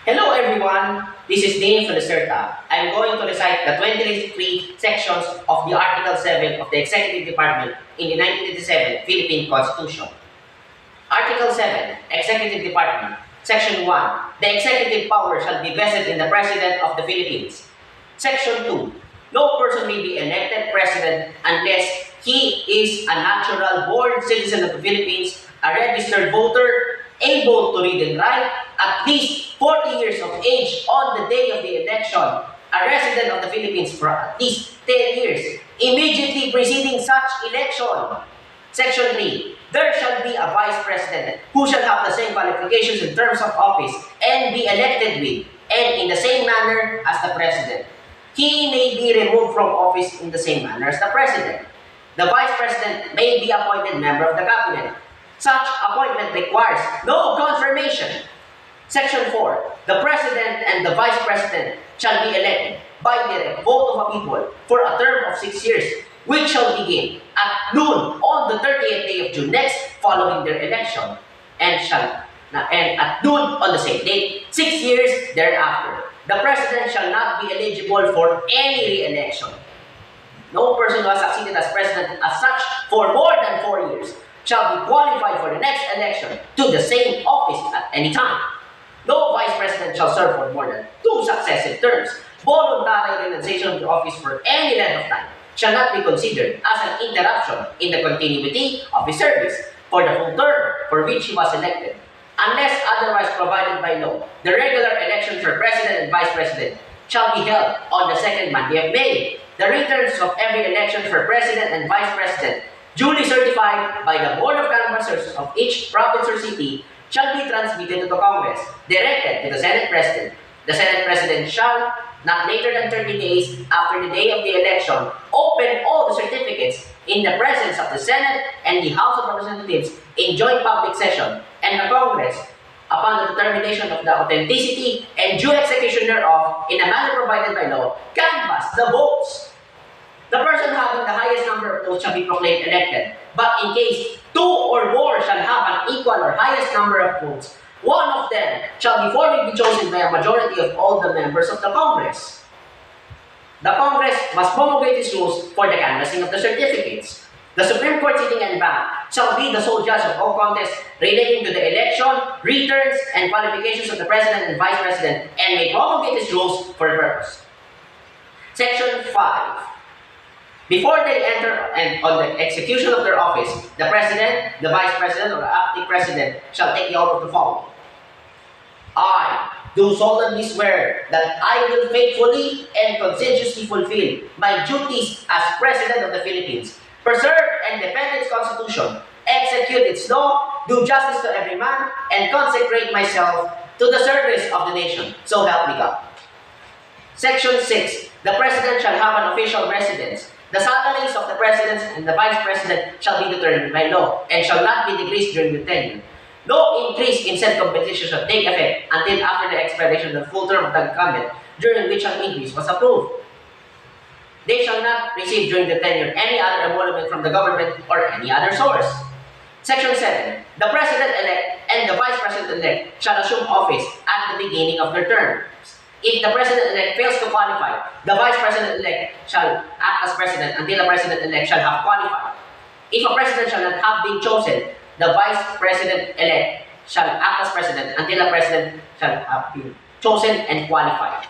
Hello everyone, this is Dane Felicerta. I'm going to recite the 23 sections of the Article 7 of the Executive Department in the 1987 Philippine Constitution. Article 7, Executive Department, Section 1, the executive power shall be vested in the President of the Philippines. Section 2, no person may be elected President unless he is a natural born citizen of the Philippines, a registered voter, able to read and write, at least 40 years of age on the day of the election, a resident of the Philippines for at least 10 years, immediately preceding such election. Section 3. There shall be a Vice President who shall have the same qualifications in terms of office and be elected with, and in the same manner as the President. He may be removed from office in the same manner as the President. The Vice President may be appointed member of the Cabinet. Such appointment requires no confirmation. Section 4. The President and the Vice President shall be elected by direct vote of a people for a term of 6 years, which shall begin at noon on the 30th day of June next following their election, and at noon on the same date, 6 years thereafter. The President shall not be eligible for any re-election. No person who has succeeded as President as such for more than 4 years shall be qualified for the next election to the same office at any time. No Vice President shall serve for more than 2 successive terms. Voluntary renunciation of the office for any length of time shall not be considered as an interruption in the continuity of his service for the full term for which he was elected, unless otherwise provided by law. The regular election for President and Vice President shall be held on the second Monday of May. The returns of every election for President and Vice President, duly certified by the Board of Canvassers of each province or city, shall be transmitted to the Congress, directed to the Senate President. The Senate President shall, not later than 30 days after the day of the election, open all the certificates in the presence of the Senate and the House of Representatives in joint public session, and the Congress, upon the determination of the authenticity and due execution thereof in a manner provided by law, canvass the votes. The person having the highest number of votes shall be proclaimed elected, but in case 2 or more shall have an equal or highest number of votes, one of them shall be formally be chosen by a majority of all the members of the Congress. The Congress must promulgate its rules for the canvassing of the certificates. The Supreme Court sitting en banc shall be the sole judge of all contests relating to the election, returns, and qualifications of the President and Vice President, and may promulgate its rules for the purpose. Section 5. Before they enter on the execution of their office, the President, the Vice President, or the acting President shall take the oath of the following. I do solemnly swear that I will faithfully and conscientiously fulfill my duties as President of the Philippines, preserve and defend its Constitution, execute its law, do justice to every man, and consecrate myself to the service of the nation. So help me God. Section 6. The President shall have an official residence. The salaries of the President and the Vice President shall be determined by law and shall not be decreased during the tenure. No increase in said compensation shall take effect until after the expiration of the full term of the incumbent, during which an increase was approved. They shall not receive during the tenure any other emolument from the government or any other source. Section 7. The President-elect and the Vice President-elect shall assume office at the beginning of their terms. If the President-elect fails to qualify, the Vice President-elect shall act as President until the President-elect shall have qualified. If a President shall not have been chosen, the Vice President-elect shall act as President until the President shall have been chosen and qualified.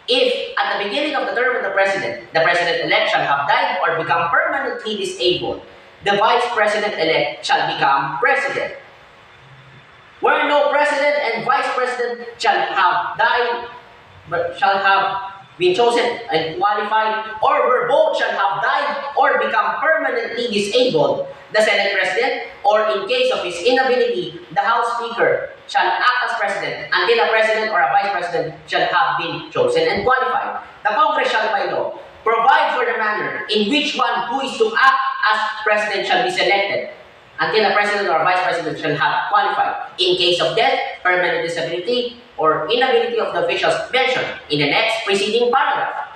If, at the beginning of the term of the President-elect shall have died or become permanently disabled, the Vice President-elect shall become President. Where no President and Vice President shall have died, but shall have been chosen and qualified, or where both shall have died or become permanently disabled, the Senate President, or in case of his inability, the House Speaker, shall act as President until a President or a Vice President shall have been chosen and qualified. The Congress shall by law provide for the manner in which one who is to act as President shall be selected, until a President or a Vice President shall have qualified, in case of death, permanent disability, or inability of the officials mentioned in the next preceding paragraph.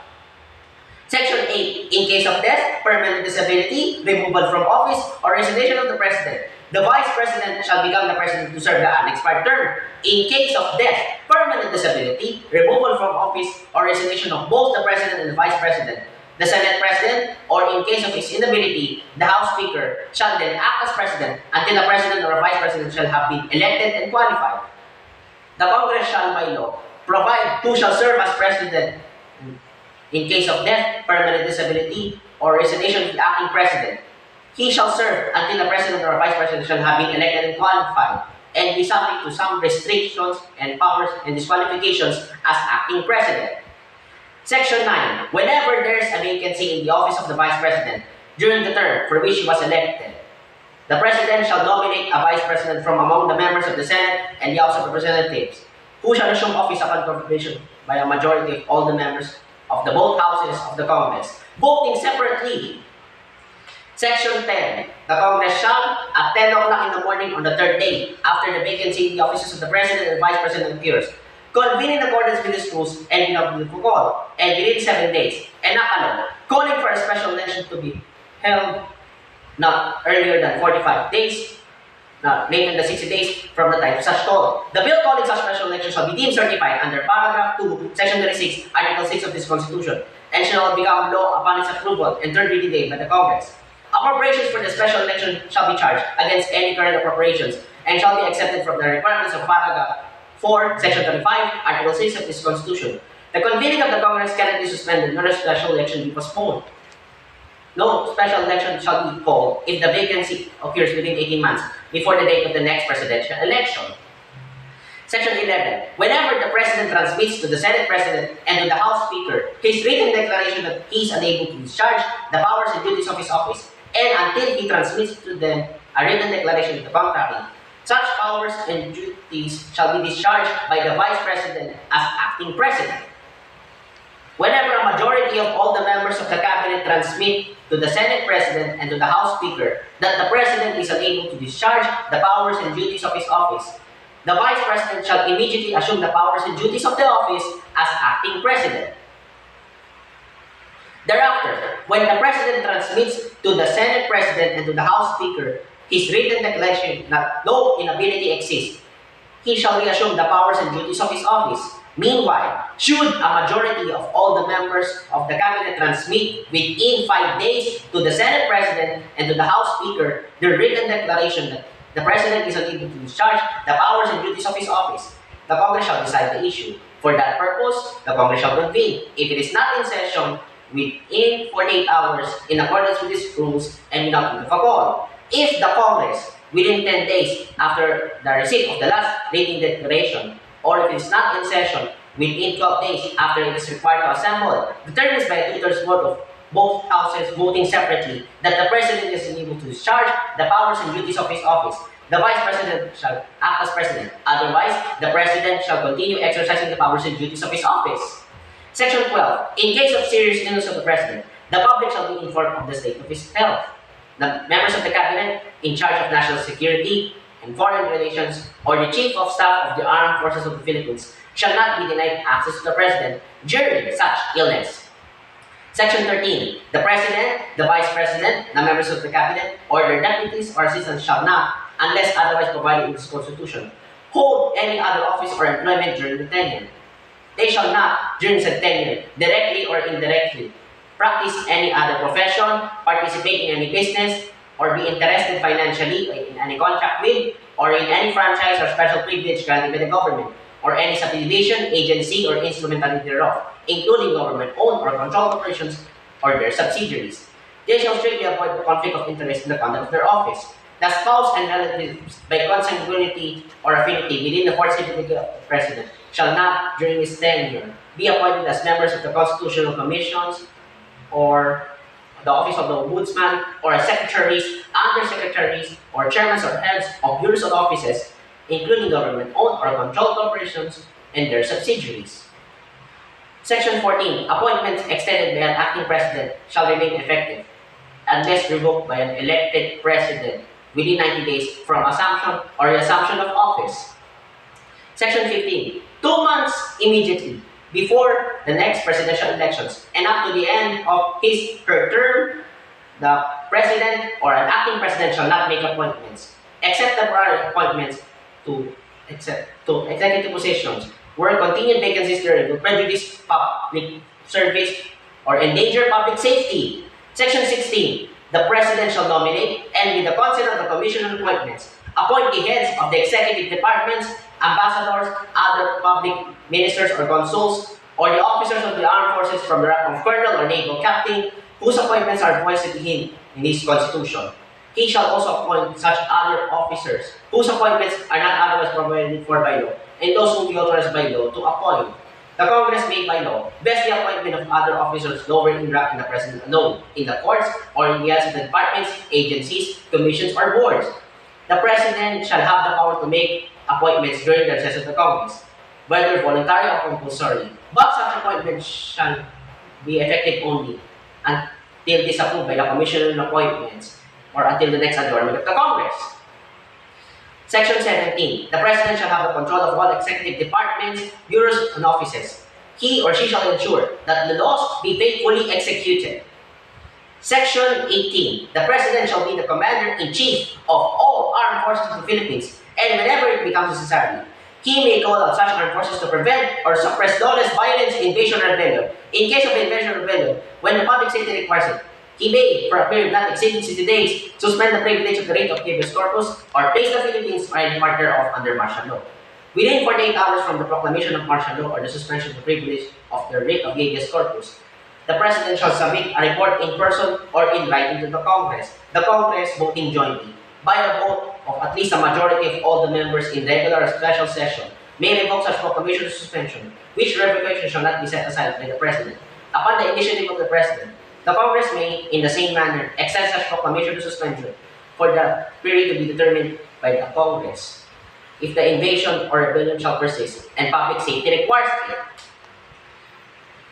Section 8. In case of death, permanent disability, removal from office, or resignation of the President, the Vice President shall become the President to serve the unexpired term. In case of death, permanent disability, removal from office, or resignation of both the President and the Vice President, the Senate President, or in case of his inability, the House Speaker shall then act as President until a President or a Vice President shall have been elected and qualified. The Congress shall by law provide who shall serve as President in case of death, permanent disability, or resignation of the acting President. He shall serve until the President or Vice President shall have been elected and qualified, and be subject to some restrictions and powers and disqualifications as acting President. Section 9. Whenever there is a vacancy in the office of the Vice President during the term for which he was elected, the President shall nominate a Vice President from among the members of the Senate and the House of Representatives, who shall assume office upon confirmation by a majority of all the members of the both houses of the Congress, voting separately. Section 10. The Congress shall, at 10 o'clock in the morning on the third day after the vacancy in the offices of the President and Vice President appears, convene in accordance with these rules and in a call, and within 7 days, enact a law calling for a special election to be held not earlier than 45 days, not later than 60 days from the time of such call. The bill calling such special election shall be deemed certified under paragraph 2, section 36, article 6 of this Constitution, and shall become law upon its approval and third reading day by the Congress. Appropriations for the special election shall be charged against any current appropriations and shall be accepted from the requirements of paragraph 4, section 35, article 6 of this Constitution. The convening of the Congress cannot be suspended nor a special election be postponed. No special election shall be called if the vacancy occurs within 18 months before the date of the next presidential election. Section 11. Whenever the President transmits to the Senate President and to the House Speaker his written declaration that he is unable to discharge the powers and duties of his office, and until he transmits to them a written declaration to the contrary, such powers and duties shall be discharged by the Vice President as acting President. Whenever a majority of all the members of the Cabinet transmit to the Senate President and to the House Speaker that the President is unable to discharge the powers and duties of his office, the Vice President shall immediately assume the powers and duties of the office as acting President. Thereafter, when the President transmits to the Senate President and to the House Speaker his written declaration that no inability exists, he shall reassume the powers and duties of his office. Meanwhile, should a majority of all the members of the Cabinet transmit within 5 days to the Senate President and to the House Speaker their written declaration that the President is unable to discharge the powers and duties of his office, the Congress shall decide the issue. For that purpose, the Congress shall convene, if it is not in session, within 48 hours in accordance with these rules and without of a call. If the Congress, within 10 days after the receipt of the last written declaration, or if it is not in session, within 12 days after it is required to assemble, determines by a two-thirds vote of both houses voting separately that the President is unable to discharge the powers and duties of his office, the Vice President shall act as President. Otherwise, the President shall continue exercising the powers and duties of his office. Section 12. In case of serious illness of the President, the public shall be informed of the state of his health. The members of the Cabinet in charge of national security and foreign relations, or the Chief of Staff of the Armed Forces of the Philippines shall not be denied access to the President during such illness. Section 13. The President, the Vice President, the members of the Cabinet, or their deputies or assistants shall not, unless otherwise provided in this Constitution, hold any other office or employment during the tenure. They shall not, during said tenure, directly or indirectly, practice any other profession, participate in any business, or be interested financially in any contract with, or in any franchise or special privilege granted by the government, or any subdivision, agency, or instrumentality thereof, including government-owned or controlled corporations or their subsidiaries. They shall strictly avoid the conflict of interest in the conduct of their office. The spouse and relatives, by consanguinity or affinity within the fourth certificate of the President, shall not, during his tenure, be appointed as members of the constitutional commissions or the office of the ombudsman, or as secretaries, undersecretaries, or chairmen or heads of bureaus and offices, including government-owned or controlled corporations and their subsidiaries. Section 14. Appointments extended by an acting president shall remain effective unless revoked by an elected president within 90 days from assumption or reassumption of office. Section 15. 2 months immediately before the next presidential elections and up to the end of his/her term, the president or an acting president shall not make appointments. except temporary appointments to executive positions where continued vacancies therein will prejudice public service or endanger public safety. Section 16. The President shall nominate and with the consent of the Commission on Appointments, appoint the heads of the executive departments, ambassadors, other public ministers or consuls, or the officers of the armed forces from the rank of colonel or naval captain, whose appointments are voiced to him in this Constitution. He shall also appoint such other officers whose appointments are not otherwise provided for by law, and those whom be authorized by law to appoint. The Congress made by law best the appointment of other officers lower in rank than the President alone, in the courts or in the heads of the departments, agencies, commissions, or boards. The President shall have the power to make appointments during the recess of the Congress, whether voluntary or compulsory, but such appointments shall be effective only until disapproved by the Commission on Appointments or until the next adjournment of the Congress. Section 17. The President shall have the control of all executive departments, bureaus, and offices. He or she shall ensure that the laws be faithfully executed. Section 18. The President shall be the Commander-in-Chief of all armed forces of the Philippines, and whenever it becomes necessary, he may call out such armed forces to prevent or suppress lawless violence, invasion, or rebellion. In case of invasion or rebellion, when the public safety requires it, he may, for a period not exceeding 60 days, suspend the privilege of the writ of habeas corpus or place the Philippines or any part thereof under martial law. Within 48 hours from the proclamation of martial law or the suspension of the privilege of the writ of habeas corpus, the President shall submit a report in person or in writing to the Congress. The Congress voting jointly, by a vote of at least a majority of all the members in regular or special session, may revoke such proclamation or suspension, which revocation shall not be set aside by the President. Upon the initiative of the President, the Congress may, in the same manner, extend such proclamation to suspension for the period to be determined by the Congress, if the invasion or rebellion shall persist and public safety requires it.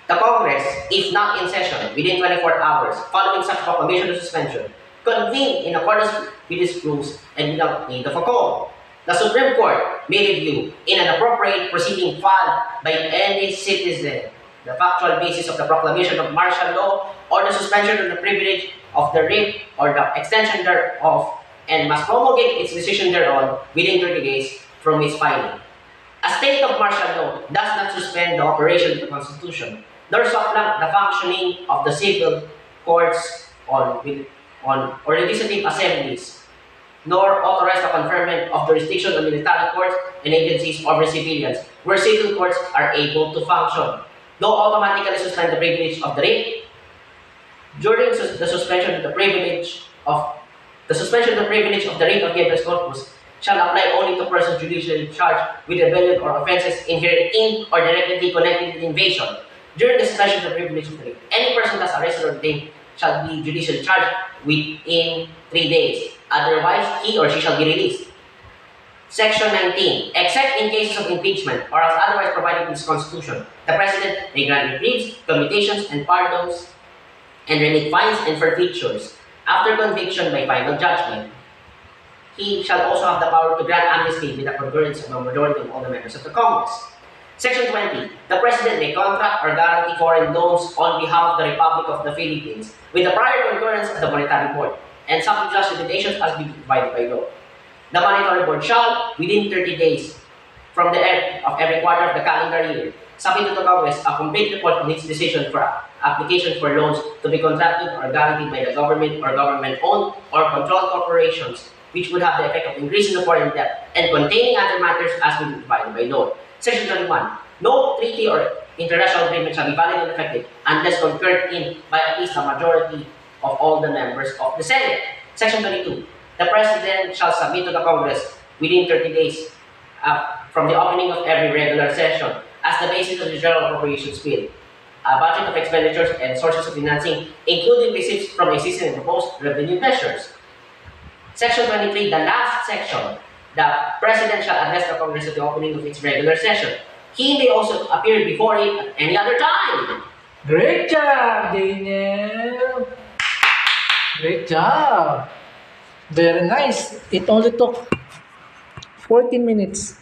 The Congress, if not in session within 24 hours following such proclamation or suspension, convene in accordance with its rules and without need of a quorum. The Supreme Court may review in an appropriate proceeding filed by any citizen the factual basis of the proclamation of martial law or the suspension of the privilege of the writ or the extension thereof, and must promulgate its decision thereon within 30 days from its filing. A state of martial law does not suspend the operation of the Constitution, nor supplant the functioning of the civil courts or legislative assemblies, nor authorize the conferment of jurisdiction on military courts and agencies over civilians, where civil courts are able to function, though automatically suspend the privilege of the writ. During the suspension of the privilege of the writ of habeas corpus shall apply only to persons judicially charged with rebellion or offences inherent in or directly connected with invasion. During the suspension of the privilege of the writ, any person thus arrested or detained shall be judicially charged within 3 days. Otherwise, he or she shall be released. Section 19. Except in cases of impeachment or as otherwise provided in this Constitution, the President may grant reprieves, commutations, and pardons, and remit fines and forfeitures after conviction by final judgment. He shall also have the power to grant amnesty with the concurrence of a majority of all the members of the Congress. Section 20. The President may contract or guarantee foreign loans on behalf of the Republic of the Philippines with the prior concurrence of the Monetary Board, and subject to such limitations as be provided by law. The Monetary Board shall, within 30 days from the end of every quarter of the calendar year, submit to the Congress a complete report on its decision for application for loans to be contracted or guaranteed by the government or government-owned or controlled corporations, which would have the effect of increasing the foreign debt and containing other matters as may be provided by law. Section 21. No treaty or international agreement shall be valid and effective unless concurred in by at least a majority of all the members of the Senate. Section 22. The President shall submit to the Congress within 30 days from the opening of every regular session as the basis of the General Appropriations Bill, a budget of expenditures and sources of financing, including receipts from existing and proposed revenue measures. Section 23, the last section. The President shall address the Congress at the opening of its regular session. He may also appear before it at any other time. Great job, Daniel! Great job! Very nice. It only took 14 minutes.